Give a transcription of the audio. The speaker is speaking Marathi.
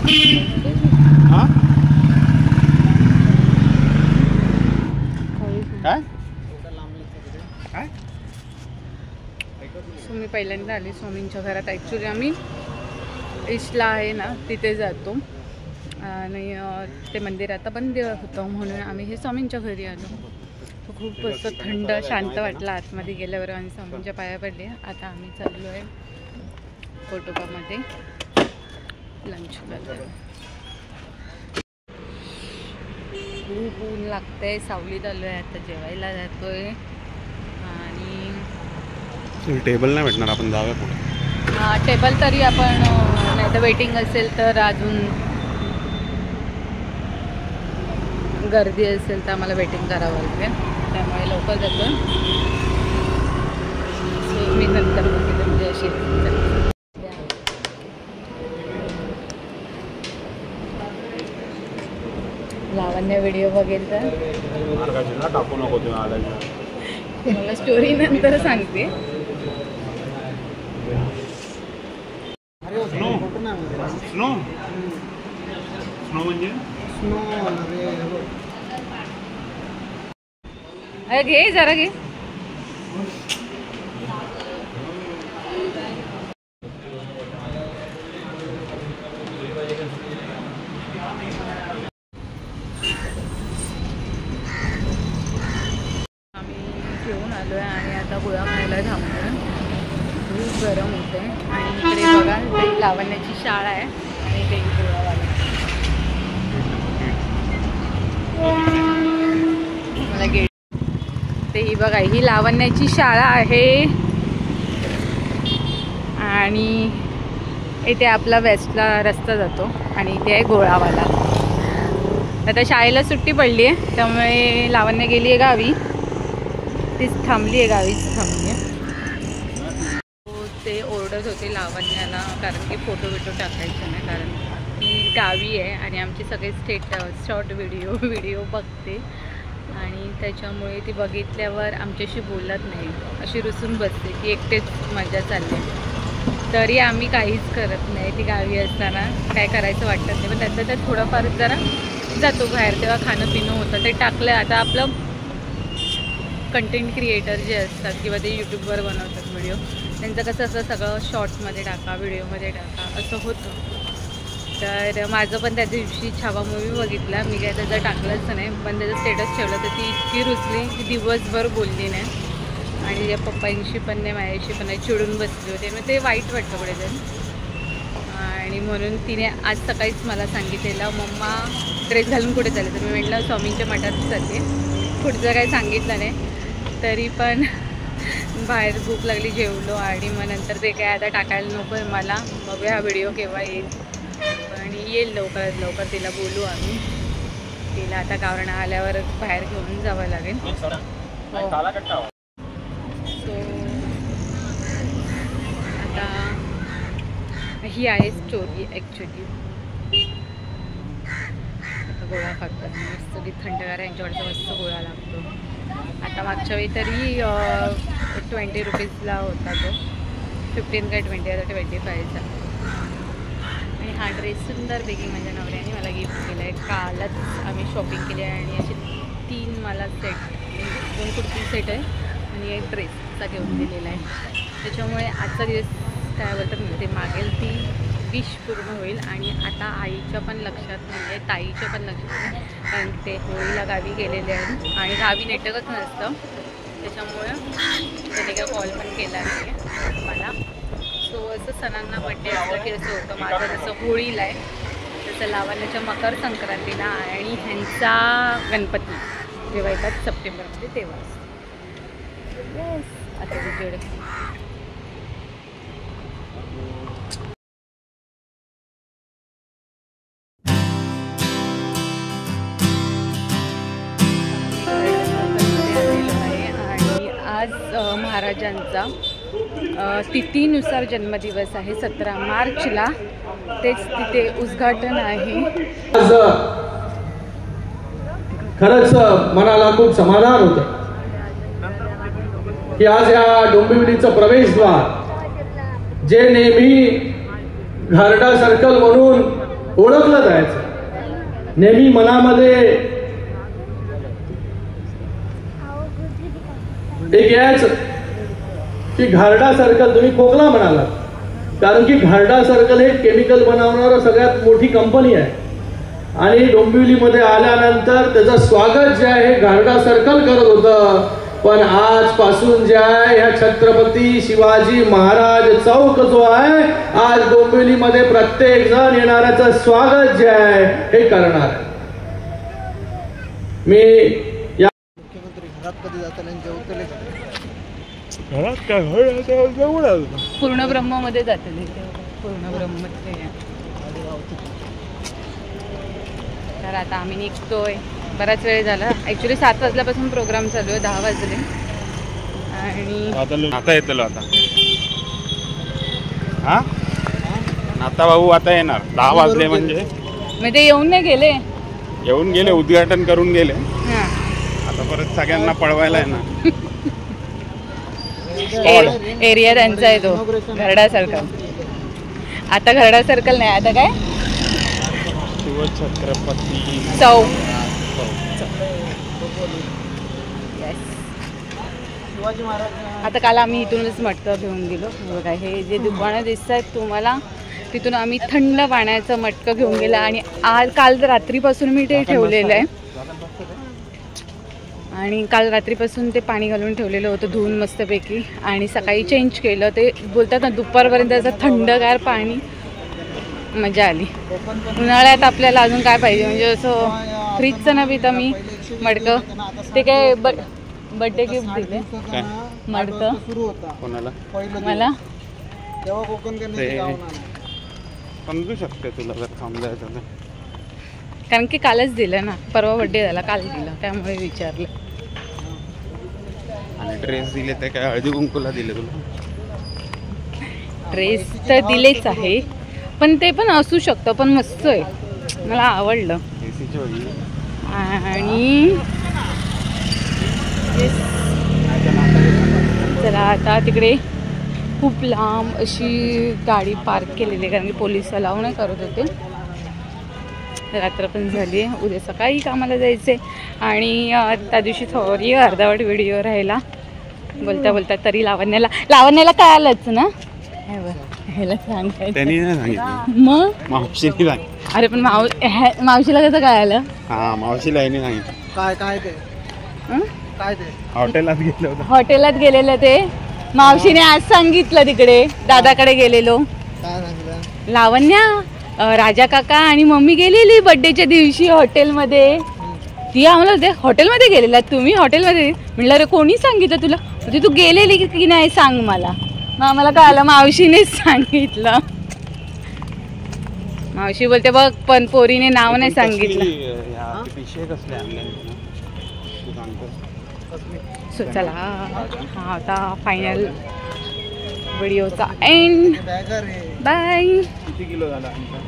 सो मी पहिल्यांदा आले स्वामींच्या घरात. ॲक्च्युली आम्ही ईस्टला आहे ना तिथे जातो आणि ते मंदिर आता बंद होतं म्हणून आम्ही हे स्वामींच्या घरी आलो. खूप असं थंड शांत वाटलं आतमध्ये गेल्यावर आणि स्वामींच्या पाया पडले. आता आम्ही चाललो आहे कोटोपामध्ये लंच करायला. खूप ऊन लागतंय, सावलीत आलो आहे. आता जेवायला जातोय आणि टेबल नाही भेटणार, आपण जाऊया पुढे. हां टेबल तरी आपण नाही तर वेटिंग असेल तर अजून गर्दी असेल तर आम्हाला वेटिंग करावं लागेल, त्यामुळे लवकर जातो. सो मी नंतर बघितलं म्हणजे अशी लावण्य व्हिडिओ बघेल तर टाकू नको मला स्टोरी नंतर सांगते. स्नो स्नो स्नो म्हणजे अरे घे जरा घे. आम्ही घेऊन आलो आहे आणि आता गोळा खायला थांबतोय. खूप गरम होते आणि इकडे बघा ते लावण्याची शाळा आहे आणि ते गोळावाला मला गेट ते ही बघा ही लावण्याची शाळा आहे आणि इथे आपला वेस्टला रस्ता जातो आणि इथे आहे गोळावाला. आता शाळेला सुट्टी पडली आहे त्यामुळे लावण्य गेली आहे गावी, तीच थांबली आहे, गावीच थांबली आहे. ते ओरडत होते लावण्याला कारण की फोटो टाकायचे नाही, कारण ती गावी आहे आणि आमचे सगळे शॉर्ट व्हिडिओ बघते आणि त्याच्यामुळे ती बघितल्यावर आमच्याशी बोलत नाही, अशी रुसून बसते की एकटेच मजा चालली. तरी आम्ही काहीच करत नाही. ती गावी असताना काय करायचं वाटत नाही, पण त्यातलं त्यात थोडंफार जरा जातो बाहेर, तेव्हा खाणं पिणं होतं ते टाकलं. आता आपलं कंटेंट क्रिएटर जे असतात किंवा ते यूट्यूबवर बनवतात व्हिडिओ, त्यांचं कसं असं सगळं शॉर्ट्समध्ये टाका, व्हिडिओमध्ये टाका असं होतं. तर माझं पण त्या दिवशी छावा मूवी बघितला, मी काय त्याचं टाकलंच नाही, पण त्याचं स्टेटस ठेवलं तर ती इतकी रुसली की दिवसभर बोलली नाही आणि त्या पप्पांशी पण नाही माझ्याशी पण नाही, चिडून बसली होते. मग ते वाईट वाटतं कुठेतरी आणि म्हणून तिने आज सकाळीच मला सांगितलेलं मम्मा ड्रेस घालून कुठे चालले, तर मी म्हटलं स्वामींच्या मठात जाते. पुढचं काही सांगितलं नाही तरी पण बाहेर भूक लागली, जेवलो आणि मग नंतर ते काय आता टाकायला नको आहे मला. बघूया हा व्हिडिओ केव्हा येईल, पण येईल लवकरात लवकर. तिला बोलू आम्ही, तिला आता गावरण आल्यावर बाहेर घेऊन जावं लागेल. सो आता ही आहे स्टोरी ॲक्च्युली. आता गोळा खातात मस्त, की थंडगार यांच्याकडचा मस्त गोळा लागतो. आता मागच्या वेळी तरी 20 रुपीजला होता तो, 15 काय 20, आता 25चा. आणि हा ड्रेस सुंदरपैकी माझ्या नवऱ्याने मला गिफ्ट केला आहे. कालच आम्ही शॉपिंग केली आहे आणि असे 3 मला सेट, म्हणजे 2 कुर्ती सेट आहे आणि एक ड्रेसचा घेऊन दिलेला आहे. त्याच्यामुळे आजचा दिवस काय बोलतात ते मागेल ती विश पूर्ण होईल. आणि आता आईच्या पण लक्षात नाही आहे, ताईच्या पण लक्षात नाही, कारण ते होळीला गावी गेलेले आहेत आणि गावी नेटवर्कच नसतं, त्याच्यामुळं त्याने काय कॉल पण केला नाही मला. सो असं सणांना बड्डे असलं की असं होतं. माझं जसं होळीला आहे तसं लावण्याच्या मकर संक्रांतीला आणि ह्यांचा गणपती जेव्हा येतात सप्टेंबरमध्ये तेव्हा. येस आता तुझ्याकडे आज महाराजांचा तिथीनुसार जन्मदिवस आहे 17 मार्चला. तेच तिथे उद्घाटन आहे. खरंच मनाला खूप समाधान होतं की आज या डोंबिवलीचं प्रवेशद्वार जे नेहमी घारडा सर्कल म्हणून ओळखलं जायचं. नेहमी मनामध्ये एक यायचं की घारडा सर्कल, तुम्ही खोकला म्हणाला, कारण की घारडा सर्कल हे केमिकल बनवणारं सगळ्यात मोठी कंपनी आहे. आणि डोंबिवलीमध्ये आल्यानंतर त्याचं स्वागत जे आहे घारडा सर्कल करत होतं. पण आजपासून जे आहे ह्या छत्रपती शिवाजी महाराज चौक जो आहे, आज डोंबिवलीमध्ये प्रत्येक जण येणाऱ्याचं स्वागत जे आहे हे करणार आहे. मी या मुख्यमंत्री घरात कधी जाताना जेवतले घरात काय पूर्ण ब्रह्ममध्ये जाते पूर्ण ब्रह्ममध्ये. तर आता आम्ही निघतोय, बराच वेळ झाला. ॲक्च्युली 7 वाजल्यापासून प्रोग्राम चालू आहे, 10 वाजले. आणि आता येतलो आता हा नाता भाऊ आता येणार 10 वाजले म्हणजे मग ते येऊन नाही गेले, येऊन गेले, उद्घाटन करून गेले. हां. आता परत सगळ्यांना पळवायला येणार. एरिया त्यांचा आहे तो घरडा सर्कल. आता घरडा सर्कल नाही, आता काय शिवछत्रपती चौक. शिवाजी महाराज आता काल आम्ही इथूनच मटकं घेऊन गेलो. बघा हे जे दुकानं दिसत आहेत तुम्हाला, तिथून आम्ही थंड पाण्याचं मटकं घेऊन गेलं. आणि काल रात्रीपासून मी ते ठेवलेलं आहे, आणि काल रात्रीपासून ते पाणी घालून ठेवलेलं होतं धुवून मस्तपैकी. आणि सकाळी चेंज केलं. ते बोलतात ना दुपारपर्यंत असं थंडगार पाणी, मजा आली. उन्हाळ्यात आपल्याला अजून काय पाहिजे, म्हणजे असं फ्रीजचं न पिता मी मडकं. ते काय बर्थडे गिफ्ट दिले मडकं सुरू होता कोणाला? मला. तेव्हा कोकण समजू शकते तुला जर समजायचं तर. कारण की कालच दिलं ना, परवा बर्थडे झाला, काल दिलं, त्यामुळे विचारलं. आणि ड्रेस दिले ते काय हळदी कुंकूला दिले तुला? ड्रेस तर दिलेच आहे, पण ते पण असू शकतं, पण मस्त आहे, मला आवडलं. एसीची वगैरे आणि चला आता तिकडे खूप लांब अशी गाडी पार्क केलेली आहे, कारण की पोलीस अलाव नाही करत होते. रात्र पण झाली आहे, उद्या सकाळी कामाला जायचे. आणि त्या दिवशी सॉरी अर्धावट व्हिडिओ राहिला बोलता बोलता, तरी लावण्याला काय आलंच ना, ह्याला सांगायचं त्यांनी नाही सांगितलं, मग मावशीने सांगितलं. अरे पण मावशीला कसं काय आलं? हा मावशीला यांनी सांगितलं. काय काय ते हं? काय ते हॉटेलात गेलं होतं. हॉटेलात गेलेलं ते मावशीने आज सांगितलं. तिकडे दादाकडे गेलेलो, काय सांगितलं? लावण्या राजा काका आणि मम्मी गेलेली बर्थडेच्या दिवशी हॉटेलमध्ये. ती आम्हाला ते हॉटेलमध्ये गेलेला, तुम्ही हॉटेलमध्ये? म्हटलं अरे कोणी सांगितलं तुला? म्हणजे तू गेलेली की नाही सांग मला. मग आम्हाला कळालं मावशीनेच सांगितलं. मावशी बोलते बघ, पण पोरीने नाव नाही सांगितलं. पिशे कसले आणले तू सांगतो? सो चला हा आता फायनल व्हिडिओचा एंड. बॅगर आहे. बाय. किती किलो झाला आमचा?